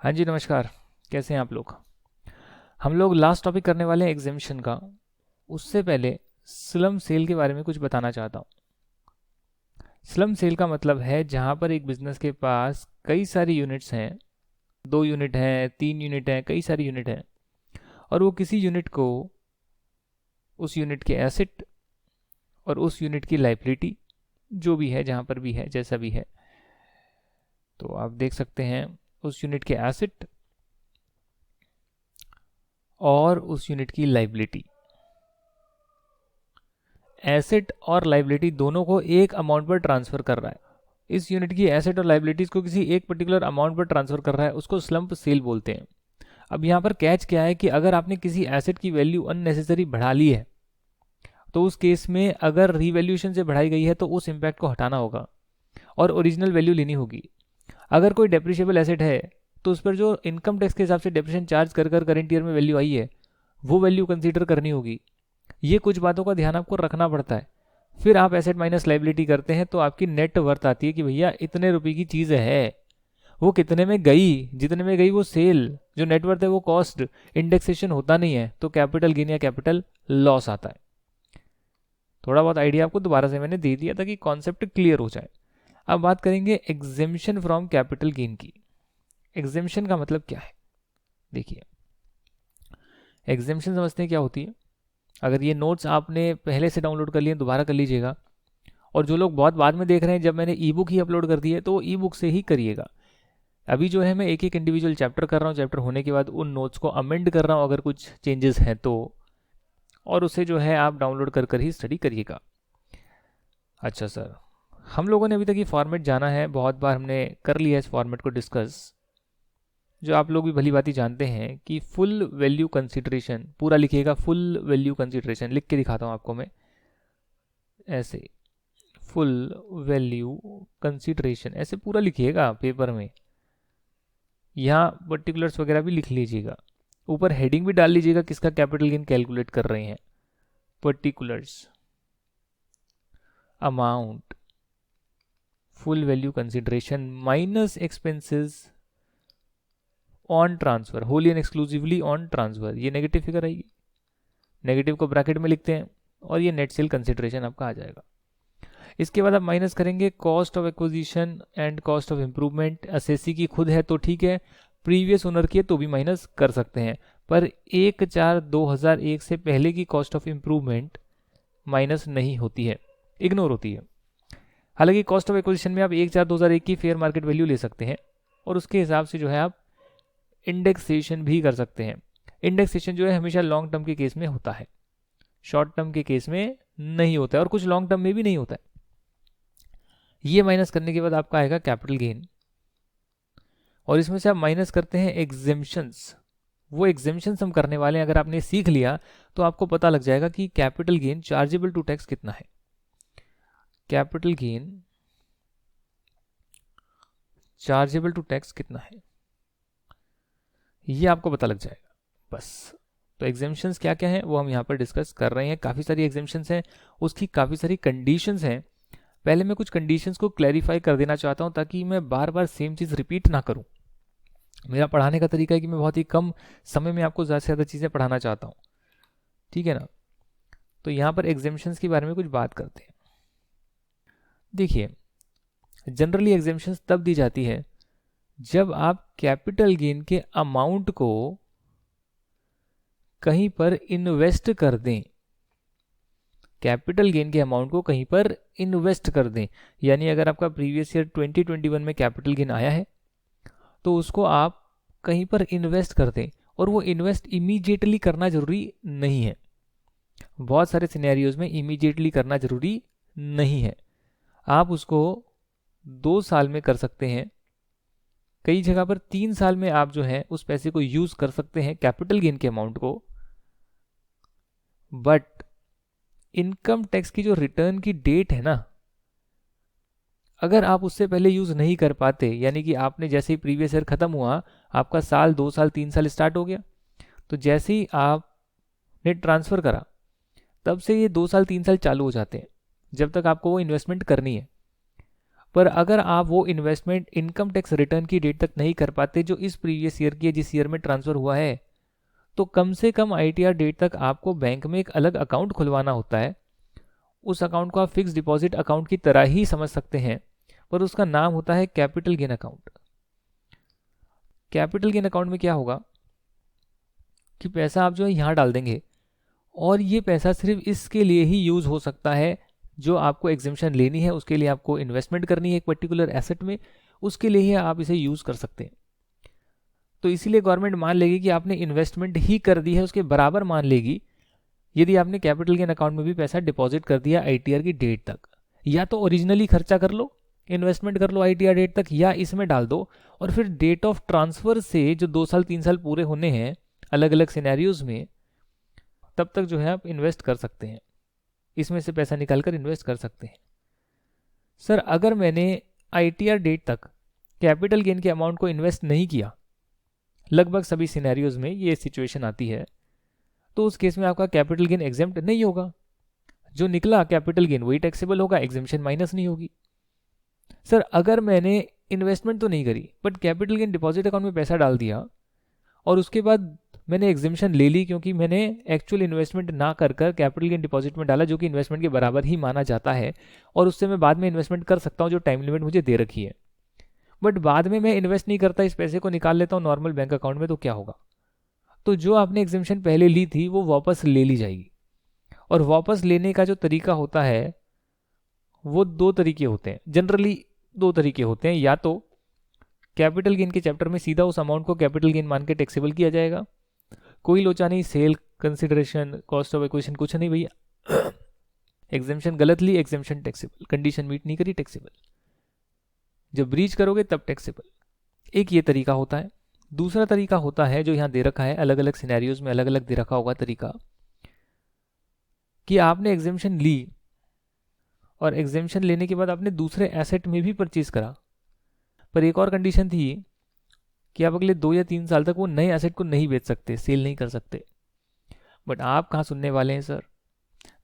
हाँ जी, नमस्कार। कैसे हैं आप लोग? हम लोग लास्ट टॉपिक करने वाले हैं एग्जेम्पशन का। उससे पहले स्लम सेल के बारे में कुछ बताना चाहता हूँ। स्लम सेल का मतलब है जहाँ पर एक बिजनेस के पास कई सारी यूनिट्स हैं, 2 यूनिट हैं, 3 यूनिट हैं, कई सारी यूनिट हैं, और वो किसी यूनिट को, उस यूनिट के एसेट और उस यूनिट की लाइबिलिटी, जो भी है, जहाँ पर भी है, जैसा भी है, तो आप देख सकते हैं उस यूनिट के एसेट और उस यूनिट की लाइबिलिटी, एसेट और लाइबिलिटी दोनों को एक अमाउंट पर ट्रांसफर कर रहा है। इस यूनिट की एसेट और लाइबिलिटीज को किसी एक पर्टिकुलर अमाउंट पर ट्रांसफर कर रहा है, उसको स्लम्प सेल बोलते हैं। अब यहाँ पर कैच क्या है कि अगर आपने किसी एसेट की वैल्यू अननेसेसरी बढ़ा ली है, तो उस केस में अगर रिवैल्यूएशन से बढ़ाई गई है तो उस इम्पैक्ट को हटाना होगा और ओरिजिनल वैल्यू लेनी होगी। अगर कोई डेप्रिशिएबल एसेट है तो उस पर जो इनकम टैक्स के हिसाब से डेप्रिशिएशन चार्ज कर करंट ईयर में वैल्यू आई है, वो वैल्यू कंसीडर करनी होगी। ये कुछ बातों का ध्यान आपको रखना पड़ता है। फिर आप एसेट माइनस लाइबिलिटी करते हैं तो आपकी नेट वर्थ आती है कि भैया इतने रुपए की चीज़ है, वो कितने में गई, जितने में गई वो सेल, जो नेटवर्थ है वो कॉस्ट, इंडेक्सेशन होता नहीं है तो कैपिटल गेन या कैपिटल लॉस आता है। थोड़ा बहुत आइडिया आपको दोबारा से मैंने दे दिया ताकि कॉन्सेप्ट क्लियर हो जाए। अब बात करेंगे एग्जेम्पशन फ्रॉम कैपिटल गेन की। एग्जेम्पशन का मतलब क्या है? देखिए, एग्जेम्पशन समझते हैं क्या होती है। अगर ये नोट्स आपने पहले से डाउनलोड कर लिए दोबारा कर लीजिएगा, और जो लोग बहुत बाद में देख रहे हैं, जब मैंने ई बुक ही अपलोड कर दी है तो ई बुक से ही करिएगा। अभी जो है मैं एक एक इंडिविजुअल चैप्टर कर रहा हूँ, चैप्टर होने के बाद उन नोट्स को अमेंड कर रहा हूँ अगर कुछ चेंजेस हैं तो, और उसे जो है आप डाउनलोड कर कर ही स्टडी करिएगा। अच्छा सर, हम लोगों ने अभी तक ये फॉर्मेट जाना है, बहुत बार हमने कर लिया इस फॉर्मेट को डिस्कस, जो आप लोग भी भली भांति जानते हैं कि फुल वैल्यू कंसिडरेशन, पूरा लिखिएगा, फुल वैल्यू कंसिडरेशन लिख के दिखाता हूँ आपको मैं, ऐसे फुल वैल्यू कंसिडरेशन ऐसे पूरा लिखिएगा पेपर में। यहाँ पर्टिकुलर्स वगैरह भी लिख लीजिएगा, ऊपर हेडिंग भी डाल लीजिएगा किसका कैपिटल गेन कैलकुलेट कर रहे हैं। Particulars, amount, full value consideration minus expenses on transfer, Holi and exclusively on transfer. ये नेगेटिव फिगर आएगी, नेगेटिव को ब्रैकेट में लिखते हैं, और ये नेट सेल कंसिडरेशन आपका आ जाएगा। इसके बाद आप माइनस करेंगे cost of acquisition and cost of improvement. SSC की खुद है तो ठीक है, प्रीवियस ओनर की है तो भी माइनस कर सकते हैं, पर 1/4/2001 से पहले की कॉस्ट ऑफ इंप्रूवमेंट माइनस नहीं होती है, इग्नोर होती है। हालांकि कॉस्ट ऑफ एक्विजिशन में आप 1/4/2001 की फेयर मार्केट वैल्यू ले सकते हैं, और उसके हिसाब से जो है आप इंडेक्सेशन भी कर सकते हैं। इंडेक्सेशन जो है हमेशा लॉन्ग टर्म के केस में होता है, शॉर्ट टर्म के केस में नहीं होता है, और कुछ लॉन्ग टर्म में भी नहीं होता है। ये माइनस करने के बाद आपका आएगा कैपिटल गेन, और इसमें से आप माइनस करते हैं एग्जेम्पशंस। वो एग्जेम्पशंस हम करने वाले हैं, अगर आपने सीख लिया तो आपको पता लग जाएगा कि capital gain chargeable to tax कितना है। Capital gain chargeable to tax कितना है, ये आपको पता लग जाएगा बस। तो एग्जेम्पशंस क्या क्या हैं वो हम यहाँ पर डिस्कस कर रहे हैं। काफ़ी सारी एग्जेम्पशंस हैं, उसकी काफ़ी सारी कंडीशंस हैं। पहले मैं कुछ कंडीशंस को क्लैरिफाई कर देना चाहता हूँ ताकि मैं बार बार सेम चीज़ रिपीट ना करूँ। मेरा पढ़ाने का तरीका है कि मैं बहुत ही कम समय में आपको ज़्यादा से ज़्यादा चीज़ें पढ़ाना चाहता हूँ, ठीक है ना। तो यहाँ पर एग्जेम्पशंस के बारे में कुछ बात करते हैं। देखिए, जनरली एग्जेम्पशंस तब दी जाती है जब आप कैपिटल गेन के अमाउंट को कहीं पर इन्वेस्ट कर दें, कैपिटल गेन के अमाउंट को कहीं पर इन्वेस्ट कर दें। यानी अगर आपका प्रीवियस ईयर 2021 में कैपिटल गेन आया है तो उसको आप कहीं पर इन्वेस्ट कर दें, और वो इन्वेस्ट इमीडिएटली करना जरूरी नहीं है। बहुत सारे सिनेरियोज में इमीडिएटली करना जरूरी नहीं है, आप उसको 2 साल में कर सकते हैं, कई जगह पर 3 साल में आप जो है उस पैसे को यूज कर सकते हैं, कैपिटल गेन के अमाउंट को। बट इनकम टैक्स की जो रिटर्न की डेट है ना, अगर आप उससे पहले यूज नहीं कर पाते, यानी कि आपने जैसे ही प्रीवियस ईयर खत्म हुआ, आपका साल 2 साल 3 साल स्टार्ट हो गया, तो जैसे ही आपने ट्रांसफर करा तब से ये 2 साल 3 साल चालू हो जाते हैं, जब तक आपको वो इन्वेस्टमेंट करनी है। पर अगर आप वो इन्वेस्टमेंट इनकम टैक्स रिटर्न की डेट तक नहीं कर पाते जो इस प्रीवियस ईयर की है, जिस ईयर में ट्रांसफ़र हुआ है, तो कम से कम ITR डेट तक आपको बैंक में एक अलग अकाउंट खुलवाना होता है। उस अकाउंट को आप फिक्स डिपॉजिट अकाउंट की तरह ही समझ सकते हैं, पर उसका नाम होता है capital gain account. Capital gain account में क्या होगा कि पैसा आप जो है यहाँ डाल देंगे, और ये पैसा सिर्फ इसके लिए ही यूज़ हो सकता है जो आपको एग्जेम्पशन लेनी है, उसके लिए आपको इन्वेस्टमेंट करनी है एक पर्टिकुलर एसेट में, उसके लिए ही आप इसे यूज़ कर सकते हैं। तो इसीलिए गवर्नमेंट मान लेगी कि आपने इन्वेस्टमेंट ही कर दी है, उसके बराबर मान लेगी यदि आपने कैपिटल गेन अकाउंट में भी पैसा डिपॉजिट कर दिया ITR की डेट तक। या तो ओरिजिनली खर्चा कर लो, इन्वेस्टमेंट कर लो ITR डेट तक, या इसमें डाल दो, और फिर डेट ऑफ ट्रांसफ़र से जो 2 साल 3 साल पूरे होने हैं अलग अलग सिनेरियोज में, तब तक जो है आप इन्वेस्ट कर सकते हैं, इसमें से पैसा निकाल कर इन्वेस्ट कर सकते हैं। सर अगर मैंने ITR डेट तक कैपिटल गेन के अमाउंट को इन्वेस्ट नहीं किया, लगभग सभी सिनेरियोज में ये सिचुएशन आती है, तो उस केस में आपका कैपिटल गेन एग्जेम्प्ट नहीं होगा। जो निकला कैपिटल गेन वही टैक्सेबल होगा, एग्जेम्पशन माइनस नहीं होगी। सर अगर मैंने इन्वेस्टमेंट तो नहीं करी but capital gain deposit account में पैसा डाल दिया और उसके बाद मैंने एग्जेम्पशन ले ली क्योंकि मैंने एक्चुअल इन्वेस्टमेंट ना कर कैपिटल गेन डिपॉजिट में डाला, जो कि इन्वेस्टमेंट के बराबर ही माना जाता है, और उससे मैं बाद में इन्वेस्टमेंट कर सकता हूँ जो टाइम लिमिट मुझे दे रखी है, बट बाद में मैं इन्वेस्ट नहीं करता, इस पैसे को निकाल लेता हूँ नॉर्मल बैंक अकाउंट में, तो क्या होगा? तो जो आपने एग्जेम्पशन पहले ली थी वो वापस ले ली जाएगी। और वापस लेने का जो तरीका होता है वो 2 तरीके होते हैं, जनरली 2 तरीके होते हैं। या तो कैपिटल गेन के चैप्टर में सीधा उस अमाउंट को कैपिटल गेन मान के टैक्सेबल किया जाएगा, कोई लोचा नहीं, sale consideration cost of acquisition कुछ नहीं भैया, एग्जेम्पशन गलत ली, एग्जेम्पशन टैक्सेबल, कंडीशन मीट नहीं करी टैक्सेबल, जब ब्रीच करोगे तब टैक्सेबल। एक ये तरीका होता है। दूसरा तरीका होता है जो यहाँ दे रखा है, अलग अलग सिनेरियोज में अलग अलग दे रखा होगा तरीका, कि आपने एग्जेम्पशन ली और एग्जेम्पशन लेने के बाद आपने दूसरे एसेट में भी परचेज करा, पर एक और कंडीशन थी कि आप अगले 2 या 3 साल तक वो नए एसेट को नहीं बेच सकते, सेल नहीं कर सकते। बट आप कहाँ सुनने वाले हैं सर,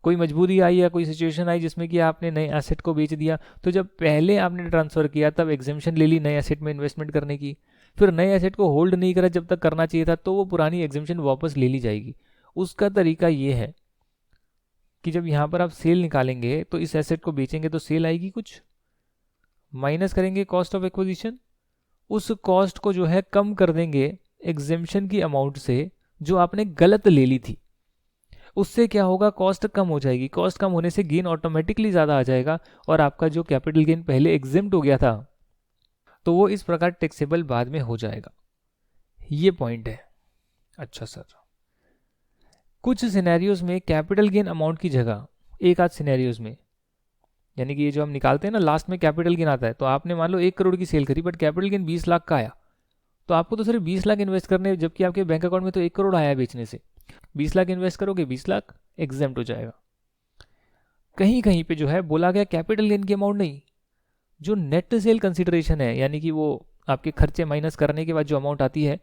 कोई मजबूरी आई या कोई सिचुएशन आई जिसमें कि आपने नए एसेट को बेच दिया, तो जब पहले आपने ट्रांसफ़र किया तब एग्जेम्पशन ले ली नए एसेट में इन्वेस्टमेंट करने की, फिर नए एसेट को होल्ड नहीं करा जब तक करना चाहिए था, तो वो पुरानी एग्जेम्पशन वापस ले ली जाएगी। उसका तरीका ये है कि जब यहाँ पर आप सेल निकालेंगे तो इस एसेट को बेचेंगे तो सेल आएगी कुछ, माइनस करेंगे कॉस्ट ऑफ एक्विजिशन, उस कॉस्ट को जो है कम कर देंगे एग्जेम्पशन की अमाउंट से जो आपने गलत ले ली थी। उससे क्या होगा, कॉस्ट कम हो जाएगी, कॉस्ट कम होने से गेन ऑटोमेटिकली ज़्यादा आ जाएगा, और आपका जो कैपिटल गेन पहले एग्जेम्प्ट हो गया था तो वो इस प्रकार टैक्सेबल बाद में हो जाएगा। ये पॉइंट है। अच्छा सर, कुछ सिनेरियोज में कैपिटल गेन अमाउंट की जगह एक आध सिनेरियोज में, यानी कि ये जो हम निकालते हैं ना लास्ट में कैपिटल गेन आता है, तो आपने मान लो 1 करोड़ की सेल करी बट कैपिटल गेन 20 लाख का आया, तो आपको तो सिर्फ 20 लाख इन्वेस्ट करने, जबकि आपके बैंक अकाउंट में तो 1 करोड़ आया है बेचने से। 20 लाख इन्वेस्ट करोगे, 20 लाख एग्जेम्प्ट हो जाएगा। कहीं कहीं पे जो है बोला गया कैपिटल गेन की अमाउंट नहीं, जो नेट सेल कंसिडरेशन है, यानी कि वो आपके खर्चे माइनस करने के बाद जो अमाउंट आती है,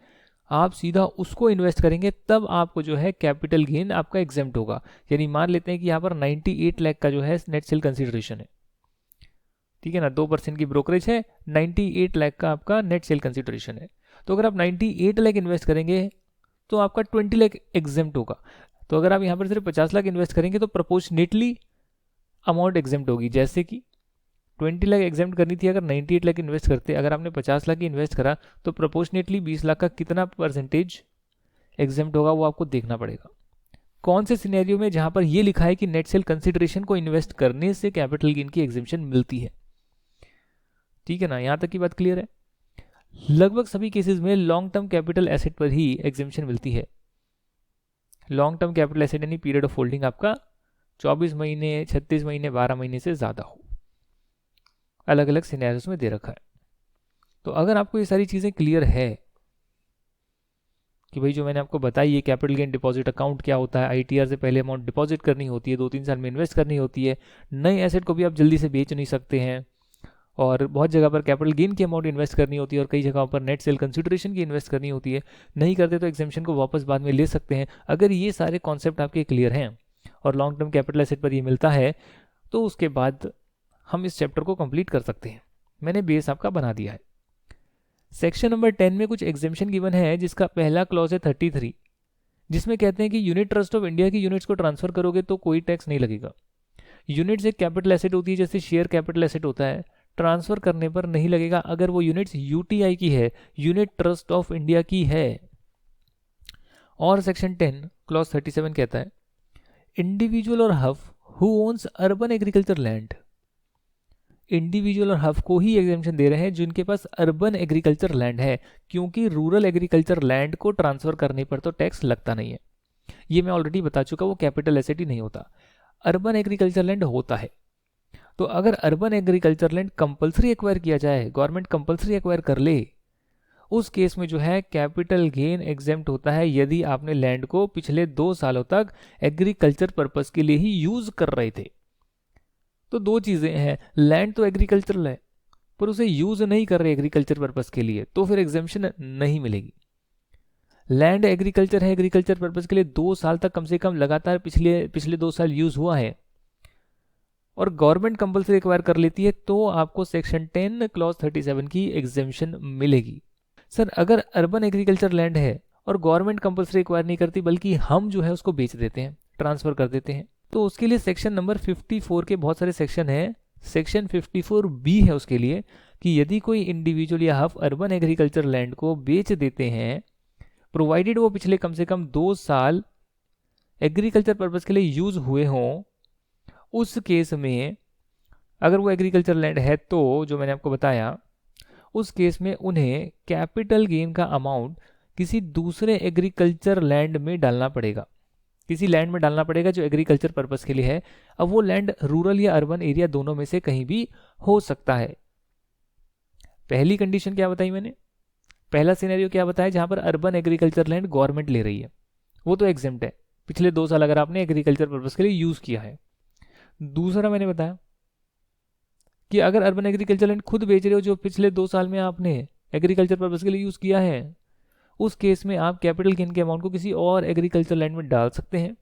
आप सीधा उसको इन्वेस्ट करेंगे, तब आपको जो है कैपिटल गेन आपका एग्जेम्प्ट होगा। यानी मान लेते हैं कि यहाँ पर 98 लाख का जो है नेट सेल कंसिडरेशन है, ठीक है ना, 2% की ब्रोकरेज है, 98 लाख का आपका नेट सेल कंसिडरेशन है। तो अगर आप 98 लाख इन्वेस्ट करेंगे तो आपका 20 लाख एग्जेम्प्ट होगा। तो अगर आप यहाँ पर सिर्फ 50 लाख इन्वेस्ट करेंगे तो प्रोपोर्शनेटली अमाउंट एग्जेम्प्ट होगी। जैसे कि 20 लाख एग्जेम्प्ट करनी थी, अगर 98 लाख इन्वेस्ट करते, अगर आपने 50 लाख की इन्वेस्ट करा तो प्रोपोर्शनेटली 20 लाख का कितना परसेंटेज एग्जेम्प्ट होगा वो आपको देखना पड़ेगा। कौन से सिनेरियो में जहां पर ये लिखा है कि नेट सेल कंसिडरेशन को इन्वेस्ट करने से कैपिटल गेन की एग्जेम्पशन मिलती है, ठीक है ना, यहां तक की बात क्लियर है। लगभग सभी केसेस में लॉन्ग टर्म कैपिटल एसेट पर ही एग्जेम्पशन मिलती है। लॉन्ग टर्म कैपिटल एसेट यानी पीरियड ऑफ होल्डिंग आपका 24 महीने, 36 महीने, 12 महीने से ज़्यादा हो, अलग अलग सिनेरियोस में दे रखा है। तो अगर आपको ये सारी चीज़ें क्लियर है कि भाई जो मैंने आपको बताई है कैपिटल गेन डिपॉजिट अकाउंट क्या होता है, ITR से पहले अमाउंट डिपॉजिट करनी होती है, 2-3 साल में इन्वेस्ट करनी होती है, नए एसेट को भी आप जल्दी से बेच नहीं सकते हैं, और बहुत जगह पर कैपिटल गेन की अमाउंट इन्वेस्ट करनी होती है, और कई जगहों पर नेट सेल कंसिडरेशन की इन्वेस्ट करनी होती है, नहीं करते तो एग्जेम्पशन को वापस बाद में ले सकते हैं। अगर ये सारे कॉन्सेप्ट आपके क्लियर हैं और लॉन्ग टर्म कैपिटल एसेट पर ये मिलता है, तो उसके बाद हम इस चैप्टर को कंप्लीट कर सकते हैं। मैंने बेस आपका बना दिया है। सेक्शन नंबर 10 में कुछ एग्जेम्पशन गिवन है, जिसका पहला क्लॉज है 33, जिसमें कहते हैं कि यूनिट ट्रस्ट ऑफ इंडिया की यूनिट्स को ट्रांसफर करोगे तो कोई टैक्स नहीं लगेगा। यूनिट्स एक कैपिटल एसेट होती है, जैसे शेयर कैपिटल एसेट होता है, ट्रांसफर करने पर नहीं लगेगा अगर वो यूनिट्स यूटीआई की है, यूनिट ट्रस्ट ऑफ इंडिया की है। और सेक्शन 10 क्लॉज 37 कहता है इंडिविजुअल और HUF who owns urban agriculture land, individual और हफ को ही एग्जेम्पशन दे रहे हैं जिनके पास अर्बन एग्रीकल्चर लैंड है, क्योंकि रूरल एग्रीकल्चर लैंड को ट्रांसफर करने पर तो टैक्स लगता नहीं है। ये मैं ऑलरेडी बता चुका, वो कैपिटल एसेट ही नहीं होता, अर्बन एग्रीकल्चर लैंड होता है। तो अगर urban agriculture land compulsory acquire किया जाए, गवर्नमेंट कंपलसरी एक्वायर कर ले, उस केस में जो है कैपिटल गेन एग्जेम्प्ट होता है यदि आपने लैंड को पिछले 2 सालों तक एग्रीकल्चर पर्पस के लिए ही यूज कर रहे थे। तो दो चीजें हैं, लैंड तो एग्रीकल्चरल है पर उसे यूज नहीं कर रहे एग्रीकल्चर पर्पस के लिए, तो फिर एग्जेम्पशन नहीं मिलेगी। लैंड एग्रीकल्चर है, एग्रीकल्चर पर्पस के लिए 2 साल तक कम से कम लगातार पिछले 2 साल यूज हुआ है और गवर्नमेंट कंपलसरी एक्वायर कर लेती है, तो आपको सेक्शन 10 क्लॉज 37 की एग्जेम्पशन मिलेगी। सर अगर अर्बन एग्रीकल्चर लैंड है और गवर्नमेंट कंपलसरी एक्वायर नहीं करती बल्कि हम जो है उसको बेच देते हैं, ट्रांसफर कर देते हैं, तो उसके लिए सेक्शन नंबर 54 के बहुत सारे सेक्शन है। सेक्शन 54B है उसके लिए कि यदि कोई इंडिविजुअल या हफ अर्बन एग्रीकल्चर लैंड को बेच देते हैं, प्रोवाइडेड वो पिछले कम से कम 2 साल एग्रीकल्चर पर्पस के लिए यूज हुए हों, उस केस में अगर वो एग्रीकल्चर लैंड है तो जो मैंने आपको बताया, उस केस में उन्हें कैपिटल गेन का अमाउंट किसी दूसरे एग्रीकल्चर लैंड में डालना पड़ेगा, किसी लैंड में डालना पड़ेगा जो एग्रीकल्चर पर्पस के लिए है। अब वो लैंड रूरल या अर्बन एरिया दोनों में से कहीं भी हो सकता है। पहली कंडीशन क्या बताई मैंने, पहला सिनेरियो क्या बताया जहां पर अर्बन एग्रीकल्चर लैंड गवर्नमेंट ले रही है, वो तो एग्जेम्प्ट है, पिछले 2 साल अगर आपने एग्रीकल्चर पर्पस के लिए यूज किया है। दूसरा मैंने बताया कि अगर अर्बन एग्रीकल्चर लैंड खुद बेच रहे हो जो पिछले 2 साल में आपने एग्रीकल्चर पर्पस के लिए यूज किया है, उस केस में आप कैपिटल गेन के अमाउंट को किसी और एग्रीकल्चर लैंड में डाल सकते हैं।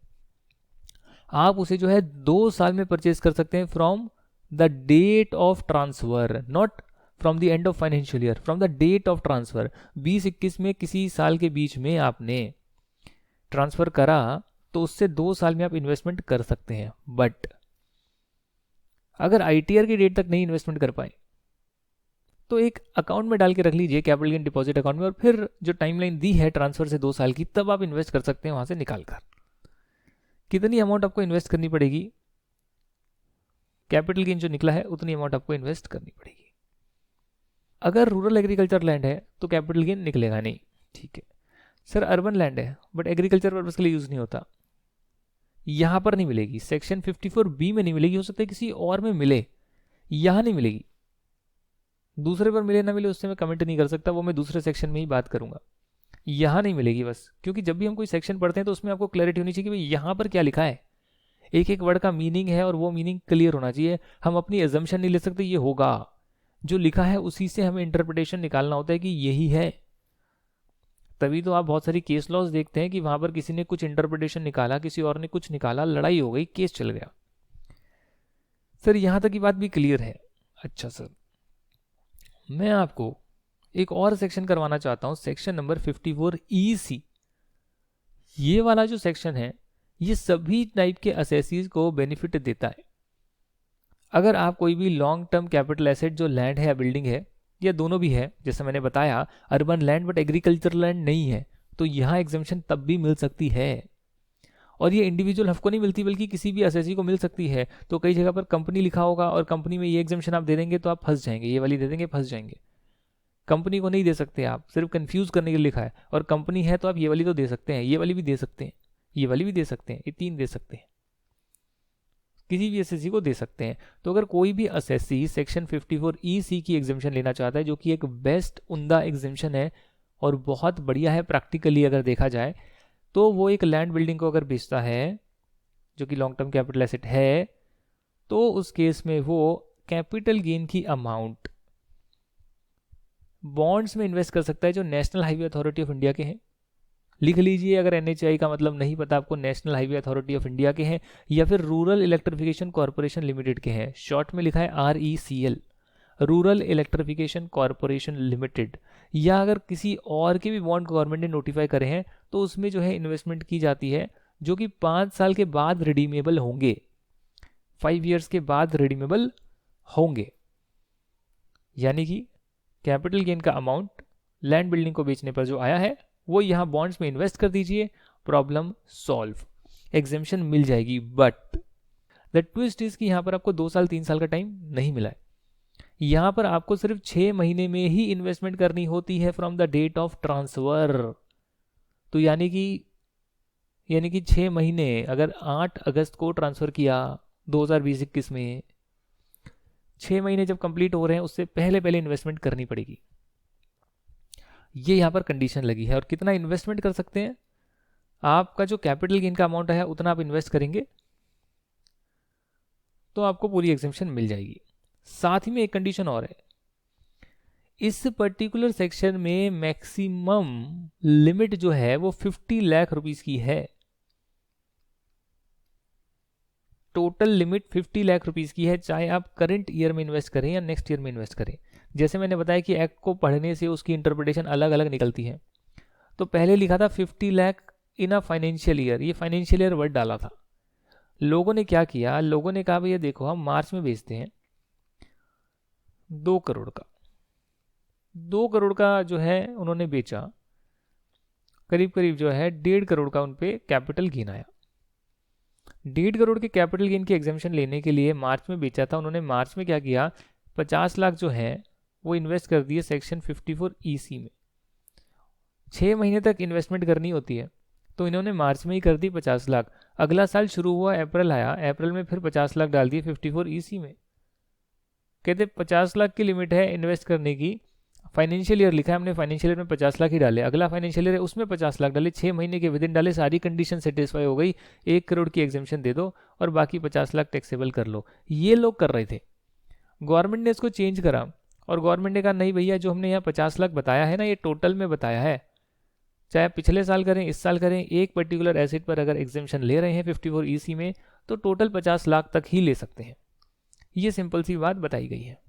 आप उसे जो है 2 साल में परचेज कर सकते हैं from the date of transfer, not from the end of financial year, from the date of transfer. 2021 में किसी साल के बीच में आपने ट्रांसफर करा तो उससे 2 साल में आप इन्वेस्टमेंट कर सकते हैं। बट अगर ITR की डेट तक नहीं इन्वेस्टमेंट कर पाए तो एक अकाउंट में डाल के रख लीजिए, कैपिटल गेन डिपॉजिट अकाउंट में, और फिर जो टाइमलाइन दी है ट्रांसफर से 2 साल की, तब आप इन्वेस्ट कर सकते हैं वहां से निकाल कर। कितनी अमाउंट आपको इन्वेस्ट करनी पड़ेगी, कैपिटल गेन जो निकला है उतनी अमाउंट आपको इन्वेस्ट करनी पड़ेगी। अगर रूरल एग्रीकल्चर लैंड है तो कैपिटल गेन निकलेगा नहीं, ठीक है। सर अर्बन लैंड है बट एग्रीकल्चर पर्पस के लिए यूज नहीं होता, यहां पर नहीं मिलेगी, सेक्शन 54B में नहीं मिलेगी, हो सकता है किसी और में मिले, यहां नहीं मिलेगी। दूसरे पर मिले ना मिले उससे मैं कमेंट नहीं कर सकता, वो मैं दूसरे सेक्शन में ही बात करूंगा। यहां नहीं मिलेगी बस, क्योंकि जब भी हम कोई सेक्शन पढ़ते हैं तो उसमें आपको क्लैरिटी होनी चाहिए कि भाई यहां पर क्या लिखा है, एक एक वर्ड का मीनिंग है और वो मीनिंग क्लियर होना चाहिए। हम अपनी एजम्पशन नहीं ले सकते ये होगा, जो लिखा है उसी से हमें इंटरप्रिटेशन निकालना होता है कि यही है। तभी तो आप बहुत सारी केस लॉज देखते हैं कि वहां पर किसी ने कुछ इंटरप्रिटेशन निकाला, किसी और ने कुछ निकाला, लड़ाई हो गई, केस चल गया। सर यहां तक की बात भी क्लियर है। अच्छा सर, मैं आपको एक और सेक्शन करवाना चाहता हूं, सेक्शन नंबर 54EC। ये वाला जो सेक्शन है ये सभी टाइप के असेसीज को बेनिफिट देता है। अगर आप कोई भी लॉन्ग टर्म कैपिटल एसेट जो लैंड है या बिल्डिंग है या दोनों भी है, जैसे मैंने बताया urban land but agriculture land नहीं है, तो यहाँ एग्जेम्पशन तब भी मिल सकती है। और ये इंडिविजुअल हफ को नहीं मिलती बल्कि किसी भी असेसी को मिल सकती है। तो कई जगह पर कंपनी लिखा होगा और कंपनी में ये एग्जेम्पशन आप दे देंगे तो आप फंस जाएंगे, ये वाली दे देंगे फंस जाएंगे। कंपनी को नहीं दे सकते आप, सिर्फ कंफ्यूज करने के लिए लिखा है। और कंपनी है तो आप ये वाली तो दे सकते हैं, ये वाली भी दे सकते हैं, ये वाली भी दे सकते हैं, ये 3 दे सकते हैं, किसी भी एसएससी को दे सकते हैं। तो अगर कोई भी एसएससी सेक्शन 54EC की एग्जेम्पशन लेना चाहता है, जो कि एक बेस्ट उम्दा एग्जेम्पशन है और बहुत बढ़िया है प्रैक्टिकली अगर देखा जाए, तो वो एक लैंड बिल्डिंग को अगर बेचता है जो कि लॉन्ग टर्म कैपिटल एसेट है, तो उस केस में वो कैपिटल गेन की अमाउंट बॉन्ड्स में इन्वेस्ट कर सकता है जो national highway authority of India के हैं। लिख लीजिए, अगर NHAI का मतलब नहीं पता आपको, national highway authority of India के हैं या फिर रूरल इलेक्ट्रिफिकेशन कॉर्पोरेशन लिमिटेड के हैं। शॉर्ट में लिखा है RECL, rural electrification corporation limited, या अगर किसी और के भी बॉन्ड गवर्नमेंट ने नोटिफाई करे हैं तो उसमें जो है इन्वेस्टमेंट की जाती है, जो कि 5 साल के बाद रिडीमेबल होंगे, 5 ईयर्स के बाद रिडीमेबल होंगे। यानी कि कैपिटल गेन का अमाउंट लैंड बिल्डिंग को बेचने पर जो आया है वो यहाँ बॉन्ड्स में इन्वेस्ट कर दीजिए, प्रॉब्लम सॉल्व, एग्जेम्पशन मिल जाएगी। बट द ट्विस्ट इज कि यहाँ पर आपको 2 साल 3 साल का टाइम नहीं मिला है, यहाँ पर आपको सिर्फ 6 महीने में ही इन्वेस्टमेंट करनी होती है from the date of transfer. तो यानी कि 6 महीने, अगर 8 अगस्त को ट्रांसफर किया 2020-21 में, 6 महीने जब कंप्लीट हो रहे हैं उससे पहले पहले इन्वेस्टमेंट करनी पड़ेगी। ये यहाँ पर कंडीशन लगी है। और कितना इन्वेस्टमेंट कर सकते हैं, आपका जो कैपिटल गेन का अमाउंट है उतना आप इन्वेस्ट करेंगे तो आपको पूरी एग्जेम्पशन मिल जाएगी। साथ ही में एक कंडीशन और है, इस पर्टिकुलर सेक्शन में मैक्सिमम लिमिट जो है वो 50 लाख रुपीस की है। टोटल लिमिट 50 लाख रुपीस की है, चाहे आप करंट ईयर में इन्वेस्ट करें या नेक्स्ट ईयर में इन्वेस्ट करें। जैसे मैंने बताया कि एक्ट को पढ़ने से उसकी इंटरप्रिटेशन अलग अलग निकलती है। तो पहले लिखा था 50 लाख इन अ फाइनेंशियल ईयर, ये फाइनेंशियल ईयर वर्ड डाला था। लोगों ने क्या किया, लोगों ने कहा भैया देखो हम मार्च में बेचते हैं 2 करोड़ का, 2 करोड़ का जो है उन्होंने बेचा, करीब करीब जो है 1.5 करोड़ का उन पे कैपिटल गेन आया। 1.5 करोड़ के कैपिटल गेन की एग्जाम्पशन लेने के लिए मार्च में बेचा था उन्होंने। मार्च में क्या किया, 50 लाख जो है वो इन्वेस्ट कर दिए सेक्शन 54 EC में। 6 महीने तक इन्वेस्टमेंट करनी होती है, तो इन्होंने मार्च में ही कर दी 50 लाख। अगला साल शुरू हुआ, अप्रैल आया, अप्रैल में फिर 50 लाख डाल दिए 54 EC में। कहते 50 लाख की लिमिट है इन्वेस्ट करने की, फाइनेंशियल ईयर लिखा है हमने, फाइनेंशियल ईयर में 50 लाख ही डाले, अगला फाइनेंशियल ईयर है उसमें 50 लाख डाले, 6 महीने के विद इन डाले, सारी कंडीशन सेटिस्फाई हो गई, 1 करोड़ की एग्जेम्पशन दे दो और बाकी 50 लाख टैक्सेबल कर लो। ये लोग कर रहे थे। गवर्नमेंट ने इसको चेंज करा और गवर्नमेंट ने कहा नहीं भैया, जो हमने यहाँ 50 लाख बताया है ना, ये टोटल में बताया है, चाहे पिछले साल करें इस साल करें, एक पर्टिकुलर एसेट पर अगर एग्जेम्पशन ले रहे हैं 54 EC में तो टोटल 50 लाख तक ही ले सकते हैं। ये सिंपल सी बात बताई गई है।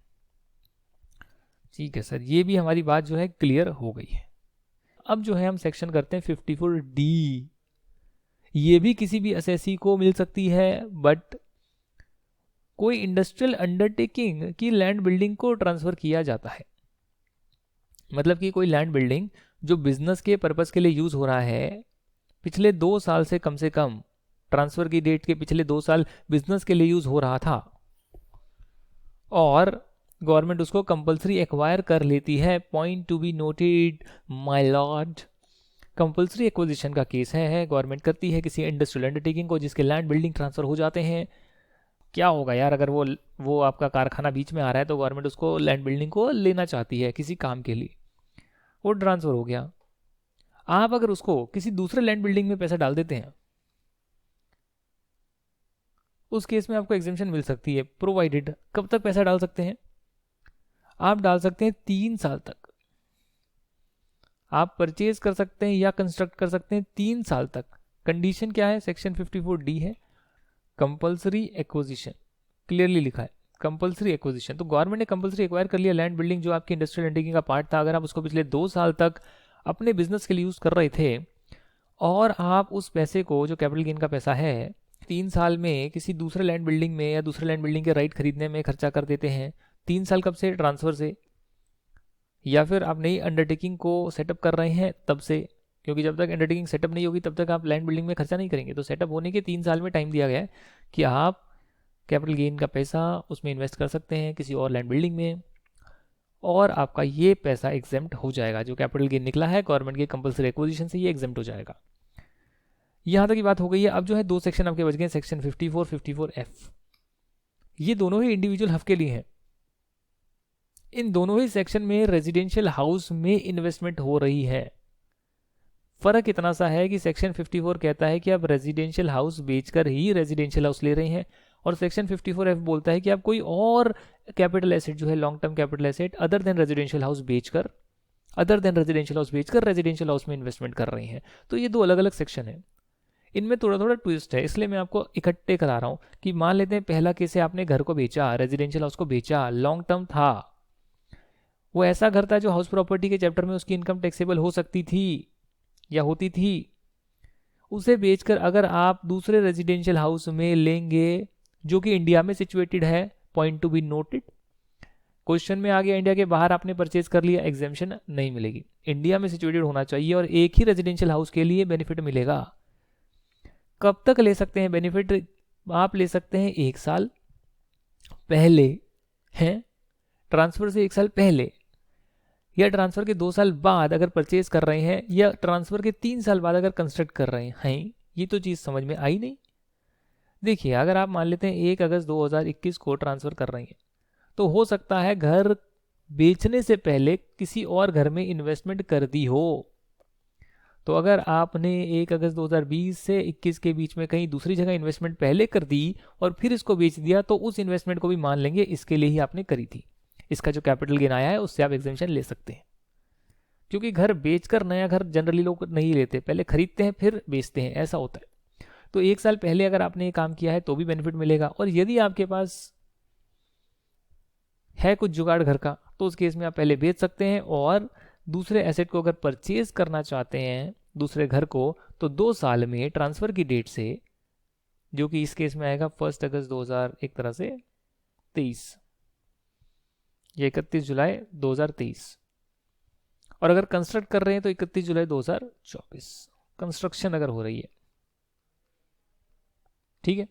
ठीक है सर, ये भी हमारी बात जो है क्लियर हो गई है। अब जो है हम सेक्शन करते हैं 54D। ये भी किसी भी एसएससी को मिल सकती है, बट कोई इंडस्ट्रियल अंडरटेकिंग की लैंड बिल्डिंग को ट्रांसफर किया जाता है। मतलब कि कोई लैंड बिल्डिंग जो बिजनेस के पर्पस के लिए यूज हो रहा है, पिछले 2 साल से कम ट्रांसफर की डेट के पिछले 2 साल बिजनेस के लिए यूज हो रहा था और गवर्नमेंट उसको कंपलसरी एक्वायर कर लेती है। Point to be noted my Lord, compulsory acquisition का केस है, गवर्नमेंट करती है किसी इंडस्ट्रियल अंडरटेकिंग को जिसके लैंड बिल्डिंग ट्रांसफर हो जाते हैं। क्या होगा यार, अगर वो आपका कारखाना बीच में आ रहा है तो गवर्नमेंट उसको लैंड बिल्डिंग को लेना चाहती है किसी काम के लिए, वो ट्रांसफर हो गया। आप अगर उसको किसी दूसरे लैंड बिल्डिंग में पैसा डाल देते हैं, उस केस में आपको एग्जेम्पशन मिल सकती है, प्रोवाइडेड। कब तक पैसा डाल सकते हैं आप? डाल सकते हैं 3 साल तक। आप परचेज कर सकते हैं या कंस्ट्रक्ट कर सकते हैं 3 साल तक। कंडीशन क्या है, सेक्शन 54D है, कंपलसरी एक्विजिशन, क्लियरली लिखा है कंपलसरी एक्विजिशन। तो गवर्नमेंट ने कंपलसरी एक्वायर कर लिया लैंड बिल्डिंग जो आपकी इंडस्ट्रियल अंडरटेकिंग का पार्ट था। अगर आप उसको पिछले 2 साल तक अपने बिजनेस के लिए यूज कर रहे थे और आप उस पैसे को, जो कैपिटल गेन का पैसा है, 3 साल में किसी दूसरे लैंड बिल्डिंग में या दूसरे लैंड बिल्डिंग के राइट खरीदने में खर्चा कर देते हैं, 3 साल कब से? ट्रांसफर से, या फिर आप नई अंडरटेकिंग को सेटअप कर रहे हैं तब से, क्योंकि जब तक अंडरटेकिंग सेटअप नहीं होगी तब तक आप लैंड बिल्डिंग में खर्चा नहीं करेंगे। तो सेटअप होने के 3 साल में टाइम दिया गया है कि आप कैपिटल गेन का पैसा उसमें इन्वेस्ट कर सकते हैं किसी और लैंड बिल्डिंग में, और आपका ये पैसा एग्जेम्प्ट हो जाएगा। जो कैपिटल गेन निकला है गवर्नमेंट के कंपलसरी एक्विजिशन से, ये एग्जेम्प्ट हो जाएगा। यहाँ तक की बात हो गई है। अब जो है 2 सेक्शन आपके बच गए, सेक्शन 54, 54F। ये दोनों ही इंडिविजुअल हक के लिए हैं। इन दोनों ही सेक्शन में रेजिडेंशियल हाउस में इन्वेस्टमेंट हो रही है। फर्क इतना सा है कि सेक्शन 54 कहता है कि आप रेजिडेंशियल हाउस बेचकर ही रेजिडेंशियल हाउस ले रहे हैं, और सेक्शन 54F बोलता है कि आप कोई और कैपिटल एसेट जो है, long term capital asset other than residential house बेचकर रेजिडेंशियल हाउस में इन्वेस्टमेंट कर रहे हैं। तो ये 2 अलग अलग सेक्शन है। इनमें थोड़ा थोड़ा ट्विस्ट है, इसलिए मैं आपको इकट्ठे करा रहा हूँ कि मान लेते हैं पहला केस है, आपने घर को बेचा, रेजिडेंशियल हाउस को बेचा, लॉन्ग टर्म था, वो ऐसा घर था जो हाउस प्रॉपर्टी के चैप्टर में उसकी इनकम टैक्सेबल हो सकती थी या होती थी। उसे बेचकर अगर आप दूसरे रेजिडेंशियल हाउस में लेंगे जो कि इंडिया में सिचुएटेड है, point to be noted, question में आ गया इंडिया के बाहर आपने परचेज कर लिया, एग्जेम्पशन नहीं मिलेगी, इंडिया में सिचुएटेड होना चाहिए और एक ही रेजिडेंशियल हाउस के लिए बेनिफिट मिलेगा। कब तक ले सकते हैं बेनिफिट? आप ले सकते हैं 1 साल पहले, हैं ट्रांसफर से 1 साल पहले, या ट्रांसफर के 2 साल बाद अगर परचेज कर रहे हैं, या ट्रांसफर के 3 साल बाद अगर कंस्ट्रक्ट कर रहे हैं। ये तो चीज़ समझ में आई नहीं। देखिए, अगर आप मान लेते हैं 1 अगस्त 2021 को ट्रांसफर कर रहे हैं, तो हो सकता है घर बेचने से पहले किसी और घर में इन्वेस्टमेंट कर दी हो। तो अगर आपने 1 अगस्त 2020 से 21 के बीच में कहीं दूसरी जगह इन्वेस्टमेंट पहले कर दी और फिर इसको बेच दिया, तो उस इन्वेस्टमेंट को भी मान लेंगे इसके लिए ही आपने करी थी। इसका जो कैपिटल गेन आया है उससे आप एग्जेम्पशन ले सकते हैं, क्योंकि घर बेचकर नया घर जनरली लोग नहीं लेते, पहले खरीदते हैं फिर बेचते हैं, ऐसा होता है। तो 1 साल पहले अगर आपने ये काम किया है तो भी बेनिफिट मिलेगा। और यदि आपके पास है कुछ जुगाड़ घर का, तो उस केस में आप पहले बेच सकते हैं, और दूसरे एसेट को अगर परचेज करना चाहते हैं दूसरे घर को, तो 2 साल में ट्रांसफर की डेट से, जो कि इस केस में आएगा 1 अगस्त 2000 एक तरह से 23 या 31 जुलाई 2023, और अगर कंस्ट्रक्ट कर रहे हैं तो 31 जुलाई 2024 कंस्ट्रक्शन अगर हो रही है, ठीक है।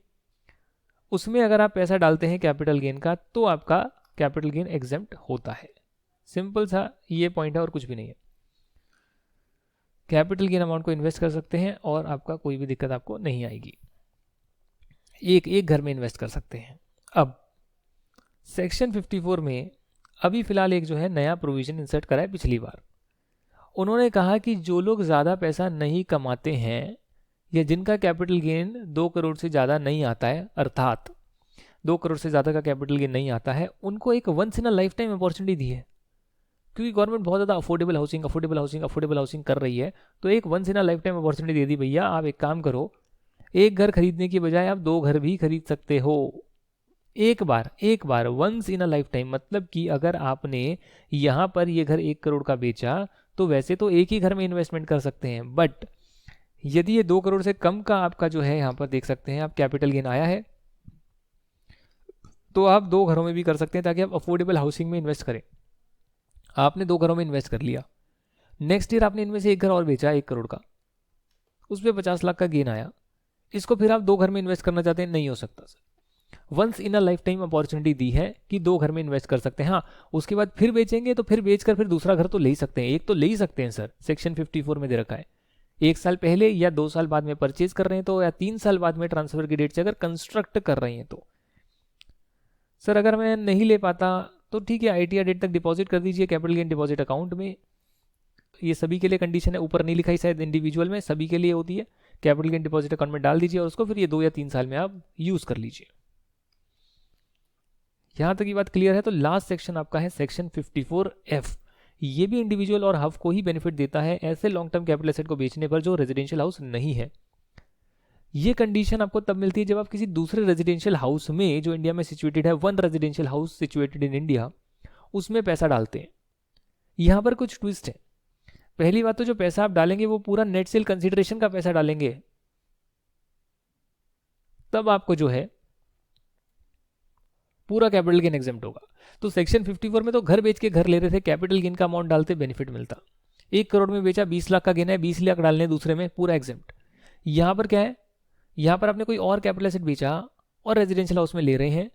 उसमें अगर आप पैसा डालते हैं कैपिटल गेन का, तो आपका कैपिटल गेन एग्जेम्प्ट होता है। सिंपल सा ये पॉइंट है और कुछ भी नहीं है। कैपिटल गेन अमाउंट को इन्वेस्ट कर सकते हैं और आपका कोई भी दिक्कत आपको नहीं आएगी। एक घर में इन्वेस्ट कर सकते हैं। अब सेक्शन 54 में अभी फिलहाल एक जो है नया प्रोविजन इंसर्ट करा है पिछली बार। उन्होंने कहा कि जो लोग ज़्यादा पैसा नहीं कमाते हैं या जिनका कैपिटल गेन 2 करोड़ से ज़्यादा नहीं आता है, अर्थात 2 करोड़ से ज़्यादा का कैपिटल गेन नहीं आता है, उनको एक once in a lifetime opportunity दी है। क्योंकि गवर्नमेंट बहुत ज़्यादा अफोर्डेबल हाउसिंग कर रही है, तो एक once in a lifetime opportunity दे दी, भैया आप एक काम करो, एक घर खरीदने की बजाय आप 2 घर भी खरीद सकते हो। एक बार once in a lifetime, मतलब कि अगर आपने यहाँ पर ये घर 1 करोड़ का बेचा, तो वैसे तो एक ही घर में इन्वेस्टमेंट कर सकते हैं, बट यदि ये 2 करोड़ से कम का आपका जो है, यहाँ पर देख सकते हैं आप कैपिटल गेन आया है, तो आप 2 घरों में भी कर सकते हैं ताकि आप अफोर्डेबल हाउसिंग में इन्वेस्ट करें। आपने 2 घरों में इन्वेस्ट कर लिया, नेक्स्ट ईयर आपने इनमें से एक घर और बेचा 1 करोड़ का, उस पर 50 लाख का गेन आया, इसको फिर आप 2 घर में इन्वेस्ट करना चाहते हैं, नहीं हो सकता sir. Once in a lifetime opportunity दी है कि 2 घर में इन्वेस्ट कर सकते हैं। हाँ, उसके बाद फिर बेचेंगे तो फिर बेचकर फिर दूसरा घर तो ले ही सकते हैं, एक तो ले ही सकते हैं सर, सेक्शन 54 में दे रखा है। 1 साल पहले या 2 साल बाद में परचेज कर रहे हैं तो, या 3 साल बाद में ट्रांसफर की डेट से अगर कंस्ट्रक्ट कर रहे हैं तो। सर अगर मैं नहीं ले पाता तो ठीक है, ITR डेट तक डिपॉजिट कर दीजिए कैपिटल गेन डिपॉजिट अकाउंट में। ये सभी के लिए कंडीशन है, ऊपर नहीं लिखा ही शायद इंडिविजुअल में, सभी के लिए होती है। कैपिटल गेन डिपॉजिट अकाउंट में डाल दीजिए और उसको फिर ये 2 या 3 साल में आप यूज कर लीजिए। यहां तक की बात क्लियर है। तो लास्ट सेक्शन आपका है सेक्शन 54F। ये भी इंडिविजुअल और हब को ही बेनिफिट देता है ऐसे लॉन्ग टर्म कैपिटल एसेट को बेचने पर जो रेजिडेंशियल हाउस नहीं है। ये कंडीशन आपको तब मिलती है जब आप किसी दूसरे रेजिडेंशियल हाउस में, जो इंडिया में सिचुएटेड है, 1 residential house situated in India, उसमें पैसा डालते हैं। यहां पर कुछ ट्विस्ट है। पहली बात तो जो पैसा आप डालेंगे वो पूरा नेट सेल कंसिडरेशन का पैसा डालेंगे, तब आपको जो है पूरा कैपिटल गेन एग्जेम्प्ट होगा। तो सेक्शन 54 में तो घर बेच के घर ले रहे थे, कैपिटल गेन का अमाउंट डालते बेनिफिट मिलता। 1 करोड़ में बेचा, 20 लाख का गेन है, 20 लाख डालने दूसरे में, पूरा एग्जेम्प्ट। यहां पर क्या है, यहां पर आपने कोई और कैपिटल एसेट बेचा और रेजिडेंशियल हाउस में ले रहे हैं,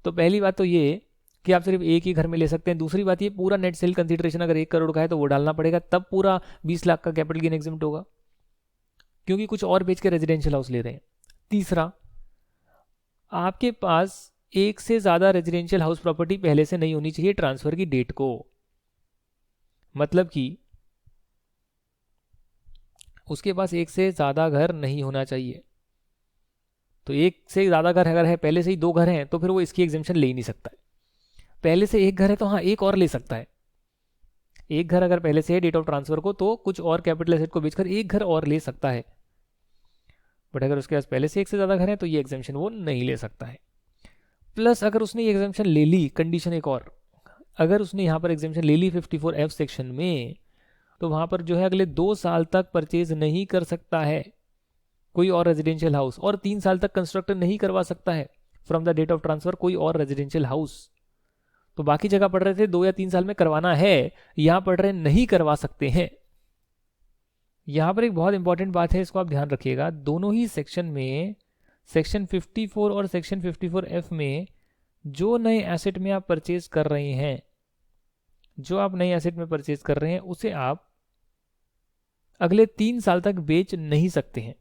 तो पहली बात तो ये कि आप सिर्फ एक ही घर में ले सकते हैं। दूसरी बात ये, पूरा नेट सेल कंसिडरेशन अगर 1 करोड़ का है तो वो डालना पड़ेगा, तब पूरा 20 लाख का कैपिटल गेन एग्जेम्प्ट होगा, क्योंकि कुछ और बेच के रेजिडेंशियल हाउस ले रहे हैं। तीसरा, आपके पास एक से ज्यादा रेजिडेंशियल हाउस प्रॉपर्टी पहले से नहीं होनी चाहिए ट्रांसफर की डेट को। मतलब कि उसके पास एक से ज्यादा घर नहीं होना चाहिए। तो एक से ज्यादा घर अगर है, पहले से ही 2 घर हैं, तो फिर वो इसकी एग्जेम्पशन ले ही नहीं सकता है। पहले से एक घर है तो हाँ, एक और ले सकता है। एक घर अगर पहले से है डेट ऑफ ट्रांसफर को, तो कुछ और कैपिटल एसेट को बेचकर एक घर और ले सकता है। बट अगर उसके पास पहले से एक से ज्यादा घर है तो ये एग्जेम्पशन वो नहीं ले सकता है। प्लस अगर उसने ये एग्जेम्पशन ले ली, कंडीशन एक और, अगर उसने यहाँ पर एग्जेम्पशन ले ली 54F सेक्शन में, तो वहाँ पर जो है अगले 2 साल तक परचेज नहीं कर सकता है कोई और रेजिडेंशियल हाउस, और 3 साल तक कंस्ट्रक्ट नहीं करवा सकता है from the date of transfer कोई और रेजिडेंशियल हाउस। तो बाकी जगह पढ़ रहे थे 2 या 3 साल में करवाना है, यहां पढ़ रहे नहीं करवा सकते हैं। यहां पर एक बहुत इंपॉर्टेंट बात है, इसको आप ध्यान रखिएगा, दोनों ही सेक्शन में, सेक्शन 54 और सेक्शन 54F में, जो नए एसेट में आप परचेज कर रहे हैं, जो आप नए एसेट में परचेज कर रहे हैं, उसे आप अगले 3 साल तक बेच नहीं सकते हैं।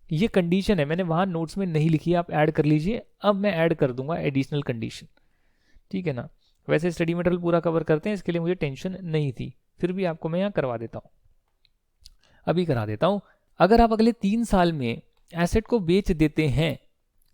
ये कंडीशन है, मैंने वहां नोट्स में नहीं लिखी, आप ऐड कर लीजिए, अब मैं ऐड कर दूंगा एडिशनल कंडीशन, ठीक है ना। वैसे स्टडी मटेरियल पूरा कवर करते हैं, इसके लिए मुझे टेंशन नहीं थी, फिर भी आपको मैं यहाँ करवा देता हूँ, अभी करा देता हूँ। अगर आप अगले 3 साल में एसेट को बेच देते हैं,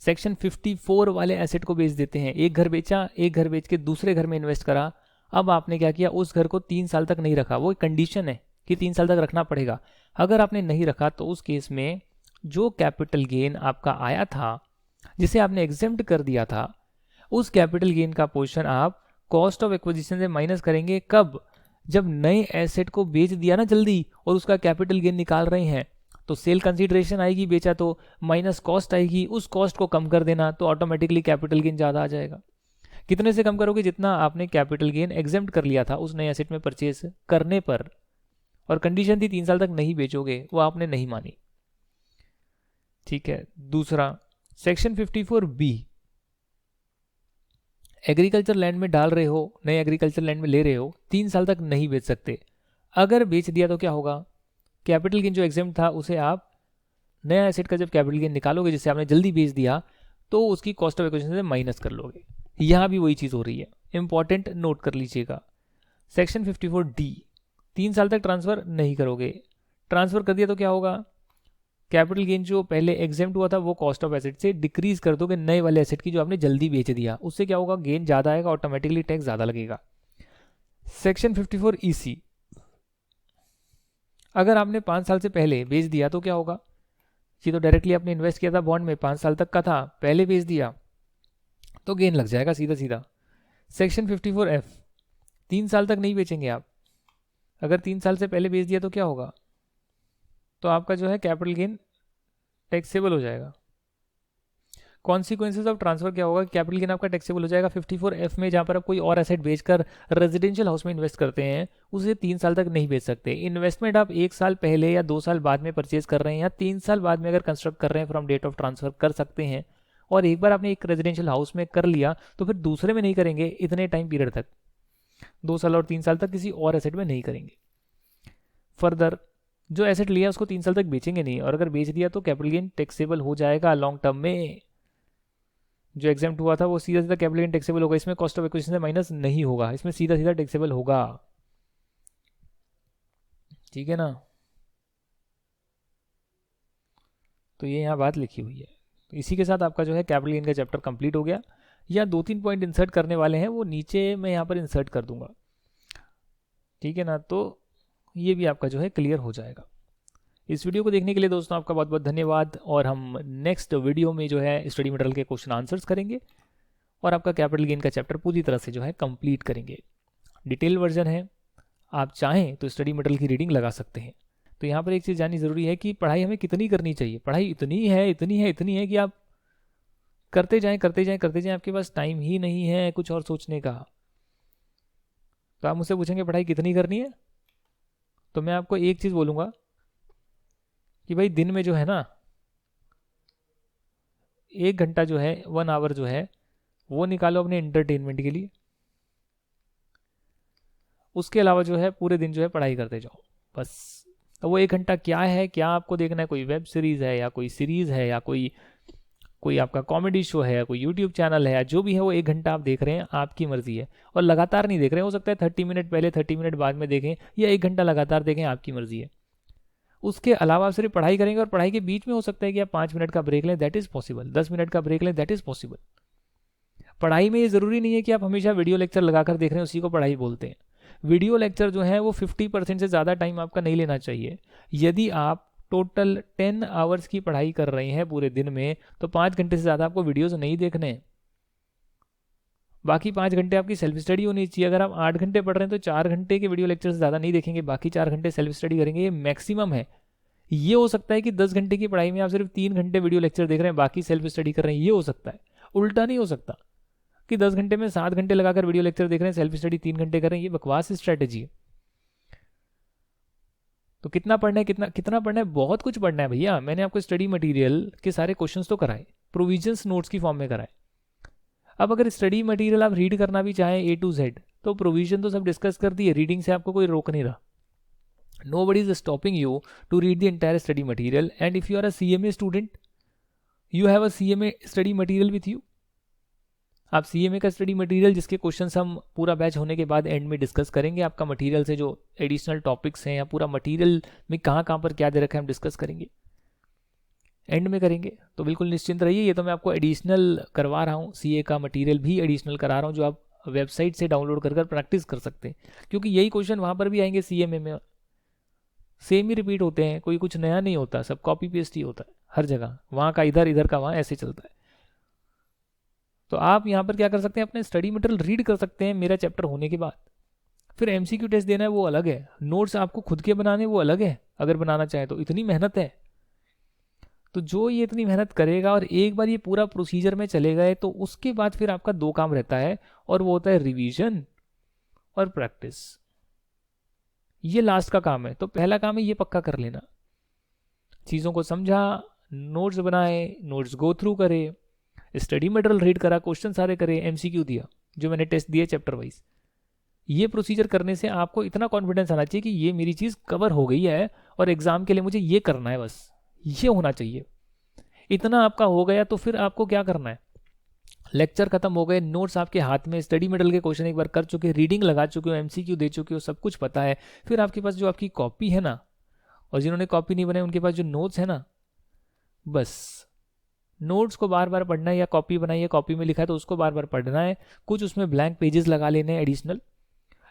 सेक्शन 54 वाले एसेट को बेच देते हैं, एक घर बेचा, एक घर बेच के दूसरे घर में इन्वेस्ट करा, अब आपने क्या किया, उस घर को 3 साल तक नहीं रखा, वो कंडीशन है कि 3 साल तक रखना पड़ेगा। अगर आपने नहीं रखा तो उस केस में जो कैपिटल गेन आपका आया था, जिसे आपने एग्जेम्प्ट कर दिया था, उस कैपिटल गेन का पोर्शन आप कॉस्ट ऑफ एक्विजिशन से माइनस करेंगे। कब? जब नए एसेट को बेच दिया ना जल्दी और उसका कैपिटल गेन निकाल रहे हैं, तो सेल कंसीडरेशन आएगी, बेचा तो माइनस कॉस्ट आएगी, उस कॉस्ट को कम कर देना, तो ऑटोमेटिकली कैपिटल गेन ज़्यादा आ जाएगा। कितने से कम करोगे? जितना आपने कैपिटल गेन एग्जेम्प्ट कर लिया था उस नए एसेट में परचेज करने पर, और कंडीशन थी 3 साल तक नहीं बेचोगे, वो आपने नहीं मानी, ठीक है। दूसरा, सेक्शन 54B, एग्रीकल्चर लैंड में डाल रहे हो, नए एग्रीकल्चर लैंड में ले रहे हो, 3 साल तक नहीं बेच सकते। अगर बेच दिया तो क्या होगा? कैपिटल गेन जो एग्जेम्प्ट था उसे आप नया एसेट का जब कैपिटल गेन निकालोगे, जिसे आपने जल्दी बेच दिया, तो उसकी कॉस्ट ऑफ एक्विजिशन से माइनस कर लोगे। यहाँ भी वही चीज़ हो रही है, इंपॉर्टेंट नोट कर लीजिएगा। सेक्शन 54D, 3 साल तक ट्रांसफर नहीं करोगे, ट्रांसफर कर दिया तो क्या होगा? कैपिटल गेन जो पहले एग्जेम्प्ट हुआ था वो कॉस्ट ऑफ एसेट से डिक्रीज कर दोगे नए वाले एसेट की जो आपने जल्दी बेच दिया, उससे क्या होगा? गेन ज़्यादा आएगा, ऑटोमेटिकली टैक्स ज़्यादा लगेगा। सेक्शन 54EC, अगर आपने 5 साल से पहले बेच दिया तो क्या होगा? ये तो डायरेक्टली आपने इन्वेस्ट किया था बॉन्ड में, 5 साल तक का था, पहले बेच दिया तो गेन लग जाएगा सीधा सीधा। सेक्शन 54F, 3 साल तक नहीं बेचेंगे आप, अगर 3 साल से पहले बेच दिया तो क्या होगा? तो आपका जो है कैपिटल गेन टैक्सेबल हो जाएगा। कॉन्सिक्वेंसेज ऑफ ट्रांसफर क्या होगा? कैपिटल गेन आपका टैक्सेबल हो जाएगा 54F में, जहां पर आप कोई और एसेट बेचकर रेजिडेंशियल हाउस में इन्वेस्ट करते हैं, उसे 3 साल तक नहीं बेच सकते। इन्वेस्टमेंट आप 1 साल पहले या 2 साल बाद में परचेज कर रहे हैं, या 3 साल बाद में अगर कंस्ट्रक्ट कर रहे हैं फ्रॉम डेट ऑफ ट्रांसफर, कर सकते हैं। और एक बार आपने एक रेजिडेंशियल हाउस में कर लिया तो फिर दूसरे में नहीं करेंगे इतने टाइम पीरियड तक, 2 साल और 3 साल तक किसी और एसेट में नहीं करेंगे। फर्दर जो एसेट लिया उसको 3 साल तक बेचेंगे नहीं, और अगर बेच दिया तो कैपिटल गेन टैक्सेबल हो जाएगा लॉन्ग टर्म में। जो एग्जाम्प्ट हुआ था वो सीधा सीधा कैपिटल गेन टैक्सेबल होगा, इसमें कॉस्ट ऑफ एक्विजिशन से माइनस नहीं होगा, इसमें सीधा सीधा टैक्सेबल होगा, ठीक है ना। तो ये यहाँ बात लिखी हुई है। तो इसी के साथ आपका जो है कैपिटल गेन का चैप्टर कंप्लीट हो गया। या 2-3 पॉइंट इंसर्ट करने वाले हैं, वो नीचे मैं यहाँ पर इंसर्ट कर दूंगा, ठीक है ना। तो ये भी आपका जो है क्लियर हो जाएगा। इस वीडियो को देखने के लिए दोस्तों आपका बहुत बहुत धन्यवाद, और हम नेक्स्ट वीडियो में जो है स्टडी मटेरियल के क्वेश्चन आंसर्स करेंगे और आपका कैपिटल गेन का चैप्टर पूरी तरह से जो है कंप्लीट करेंगे। डिटेल वर्जन है, आप चाहें तो स्टडी मटेरियल की रीडिंग लगा सकते हैं। तो यहाँ पर एक चीज़ जाननी ज़रूरी है कि पढ़ाई हमें कितनी करनी चाहिए। पढ़ाई इतनी है कि आप करते जाएं, आपके पास टाइम ही नहीं है कुछ और सोचने का। तो आप मुझसे पूछेंगे पढ़ाई कितनी करनी है, तो मैं आपको एक चीज़ बोलूँगा कि भाई दिन में जो है ना 1 घंटा जो है, 1 आवर जो है वो निकालो अपने एंटरटेनमेंट के लिए। उसके अलावा जो है पूरे दिन जो है पढ़ाई करते जाओ बस। तो वो 1 घंटा क्या है, क्या आपको देखना है? कोई वेब सीरीज़ है, या कोई सीरीज़ है, या कोई आपका कॉमेडी शो है, या कोई यूट्यूब चैनल है, या जो भी है, वो 1 घंटा आप देख रहे हैं, आपकी मर्जी है। और लगातार नहीं देख रहे हैं, हो सकता है 30 मिनट पहले 30 मिनट बाद में देखें, या 1 घंटा लगातार देखें, आपकी मर्जी है। उसके अलावा आप सिर्फ पढ़ाई करेंगे, और पढ़ाई के बीच में हो सकता है कि आप 5 मिनट का ब्रेक लें, दैट इज़ पॉसिबल। 10 मिनट का ब्रेक लें, दैट इज़ पॉसिबल। पढ़ाई में ये ज़रूरी नहीं है कि आप हमेशा वीडियो लेक्चर लगाकर देख रहे हैं, उसी को पढ़ाई बोलते हैं। वीडियो लेक्चर जो है वो 50% से ज़्यादा टाइम आपका नहीं लेना चाहिए। यदि आप टोटल 10 आवर्स की पढ़ाई कर रहे हैं पूरे दिन में, तो 5 घंटे से ज़्यादा आपको वीडियोज़ नहीं देखने हैं। बाकी 5 घंटे आपकी सेल्फ स्टडी होनी चाहिए। अगर आप 8 घंटे पढ़ रहे हैं तो 4 घंटे के वीडियो लेक्चर से ज़्यादा नहीं देखेंगे, बाकी 4 घंटे सेल्फ स्टडी करेंगे, ये मैक्सिमम है। ये हो सकता है कि 10 घंटे की पढ़ाई में आप सिर्फ 3 घंटे वीडियो लेक्चर देख रहे हैं, बाकी सेल्फ स्टडी कर रहे हैं, ये हो सकता है। उल्टा नहीं हो सकता कि 10 घंटे में 7 घंटे लगाकर वीडियो लेक्चर देख रहे हैं, सेल्फ स्टडी 3 घंटे कर रहे हैं, ये बकवास स्ट्रैटेजी है। तो कितना पढ़ना है, कितना कितना पढ़ना है, बहुत कुछ पढ़ना है भैया। मैंने आपको स्टडी मटेरियल के सारे क्वेश्चंस तो कराए, प्रोविजंस नोट्स की फॉर्म में कराए। अब अगर स्टडी मटेरियल आप रीड करना भी चाहें A to Z, तो प्रोविजन तो सब डिस्कस कर दिए, रीडिंग से आपको कोई रोक नहीं रहा। Nobody is stopping you to read the entire study material, and if you are a CMA student, you have a CMA study material with you. आप CMA का स्टडी मटेरियल, जिसके क्वेश्चंस हम पूरा बैच होने के बाद एंड में discuss करेंगे, आपका मटेरियल से जो एडिशनल टॉपिक्स हैं या पूरा मटेरियल में कहाँ कहाँ पर क्या दे रखा है हम डिस्कस करेंगे, एंड में करेंगे। तो बिल्कुल निश्चिंत रहिए, ये तो मैं आपको एडिशनल करवा रहा हूँ, CA का मटेरियल भी एडिशनल करा रहा हूँ, जो आप वेबसाइट से डाउनलोड कर प्रैक्टिस कर सकते हैं, क्योंकि यही क्वेश्चन वहाँ पर भी आएंगे CMA में, सेम ही रिपीट होते हैं, कोई कुछ नया नहीं होता, सब कॉपी पेस्ट ही होता है हर जगह, वहाँ का इधर, इधर का वहाँ, ऐसे चलता है। तो आप यहाँ पर क्या कर सकते हैं, अपने स्टडी मटेरियल रीड कर सकते हैं मेरा चैप्टर होने के बाद। फिर MCQ टेस्ट देना है वो अलग है, नोट्स आपको खुद के बनाने वो अलग है, अगर बनाना चाहें तो। इतनी मेहनत है, तो जो ये इतनी मेहनत करेगा और एक बार ये पूरा प्रोसीजर में चले गए, तो उसके बाद फिर आपका 2 काम रहता है, और वो होता है रिवीजन और प्रैक्टिस। ये लास्ट का काम है। तो पहला काम है ये पक्का कर लेना, चीज़ों को समझा, नोट्स बनाए, नोट्स गो थ्रू करे, स्टडी मटेरियल रीड करा, क्वेश्चन सारे करे, MCQ दिया, जो मैंने टेस्ट दिए चैप्टर वाइज। ये प्रोसीजर करने से आपको इतना कॉन्फिडेंस आना चाहिए कि ये मेरी चीज़ कवर हो गई है और एग्जाम के लिए मुझे ये करना है, बस ये होना चाहिए। इतना आपका हो गया तो फिर आपको क्या करना है, लेक्चर खत्म हो गए, नोट्स आपके हाथ में, स्टडी मटेरियल के क्वेश्चन एक बार कर चुके, रीडिंग लगा चुके हो, MCQ दे चुके हो, सब कुछ पता है। फिर आपके पास जो आपकी कॉपी है ना, और जिन्होंने कॉपी नहीं बनाई उनके पास जो नोट्स है ना, बस नोट्स को बार बार पढ़ना है, या कॉपी बनाई है, कॉपी में लिखा है तो उसको बार बार पढ़ना है, कुछ उसमें ब्लैंक पेजेस लगा लेने हैं एडिशनल,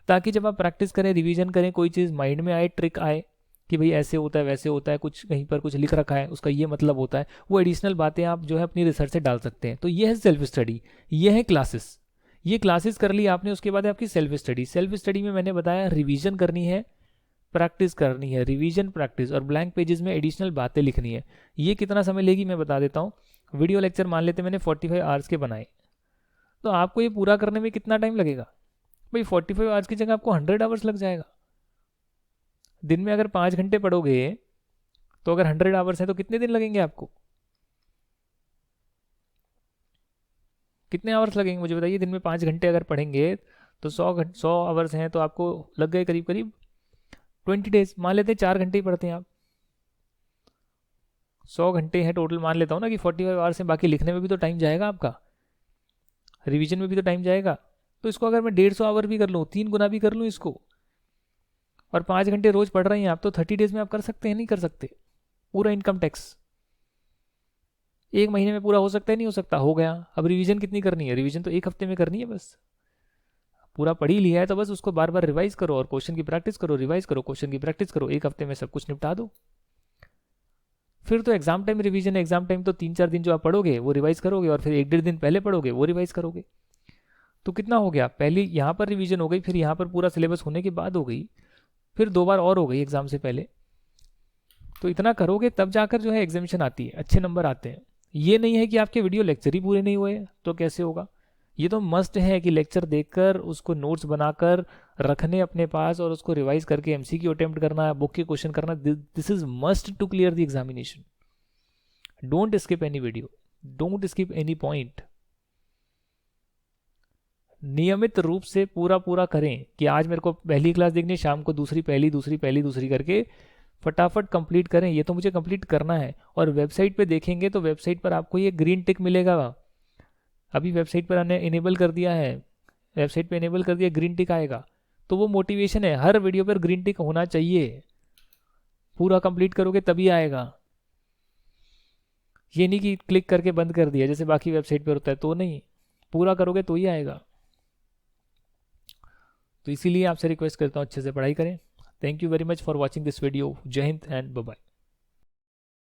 ताकि जब आप प्रैक्टिस करें, रिवीजन करें, कोई चीज़ माइंड में आए, ट्रिक आए कि भाई ऐसे होता है, वैसे होता है, कुछ कहीं पर कुछ लिख रखा है, उसका ये मतलब होता है, वो एडिशनल बातें आप जो है अपनी रिसर्च से डाल सकते हैं। तो ये है सेल्फ स्टडी, ये है क्लासेस। ये क्लासेस कर ली आपने, उसके बाद है आपकी सेल्फ स्टडी। सेल्फ स्टडी में मैंने बताया रिवीजन करनी है, प्रैक्टिस करनी है, रिवीजन प्रैक्टिस, और ब्लैंक पेजेस में एडिशनल बातें लिखनी है। ये कितना समय लेगी मैं बता देता हूँ। वीडियो लेक्चर मान लेते मैंने 45 आवर्स के बनाए, तो आपको ये पूरा करने में कितना टाइम लगेगा भाई? 45 आवर्स की जगह आपको 100 आवर्स लग जाएगा। दिन में अगर 5 घंटे पढ़ोगे, तो अगर 100 आवर्स है तो कितने दिन लगेंगे आपको? कितने आवर्स लगेंगे मुझे बताइए? दिन में 5 घंटे अगर पढ़ेंगे तो 100 आवर्स हैं, तो आपको लग गए करीब करीब 20 डेज। मान लेते हैं 4 घंटे ही पढ़ते हैं आप, 100 घंटे हैं टोटल, मान लेता हूँ ना कि 45 आवर्स हैं। बाकी लिखने में भी तो टाइम जाएगा आपका, रिवीजन में भी तो टाइम जाएगा। तो इसको अगर मैं 150 आवर भी कर लूँ, 3 गुना भी कर लूँ इसको, और 5 घंटे रोज पढ़ रहे हैं आप, तो 30 डेज में आप कर सकते हैं? नहीं कर सकते? पूरा इनकम टैक्स 1 महीने में पूरा हो सकता है? नहीं हो सकता। हो गया। अब रिवीजन कितनी करनी है? रिवीजन तो 1 हफ्ते में करनी है बस। पूरा पढ़ ही लिया है तो बस उसको बार बार रिवाइज करो, और क्वेश्चन की प्रैक्टिस करो, रिवाइज करो, क्वेश्चन की प्रैक्टिस करो, 1 हफ्ते में सब कुछ निपटा दो। फिर तो एग्जाम टाइम रिवीजन है। एग्जाम टाइम तो 3-4 दिन जो आप पढ़ोगे वो रिवाइज करोगे, और फिर 1-1.5 दिन पहले पढ़ोगे वो रिवाइज करोगे। तो कितना हो गया? पहले यहाँ पर रिवीजन हो गई, फिर यहाँ पर पूरा सिलेबस होने के बाद हो गई, फिर 2 बार और हो गई एग्जाम से पहले। तो इतना करोगे तब जाकर जो है एग्जामिनेशन आती है, अच्छे नंबर आते हैं। ये नहीं है कि आपके वीडियो लेक्चर ही पूरे नहीं हुए तो कैसे होगा। ये तो मस्ट है कि लेक्चर देखकर उसको नोट्स बनाकर रखने अपने पास, और उसको रिवाइज करके MCQ अटेम्प्ट करना है, बुक के क्वेश्चन करना। This is must to clear the examination. Don't skip any video, don't skip any point. नियमित रूप से पूरा करें कि आज मेरे को पहली क्लास देखनी है, शाम को दूसरी, पहली दूसरी, पहली दूसरी करके फटाफट कंप्लीट करें। ये तो मुझे कंप्लीट करना है। और वेबसाइट पे देखेंगे तो वेबसाइट पर आपको ये ग्रीन टिक मिलेगा। अभी वेबसाइट पर हमने इनेबल कर दिया है, वेबसाइट पे इनेबल कर दिया, ग्रीन टिक आएगा। तो वो मोटिवेशन है, हर वीडियो पर ग्रीन टिक होना चाहिए। पूरा कंप्लीट करोगे तभी आएगा। ये नहीं कि क्लिक करके बंद कर दिया जैसे बाकी वेबसाइट पर होता है, तो नहीं, पूरा करोगे तो ही आएगा। तो इसीलिए आपसे रिक्वेस्ट करता हूँ अच्छे से पढ़ाई करें। Thank you very much for watching this video. जय हिंद एंड बाय बाय।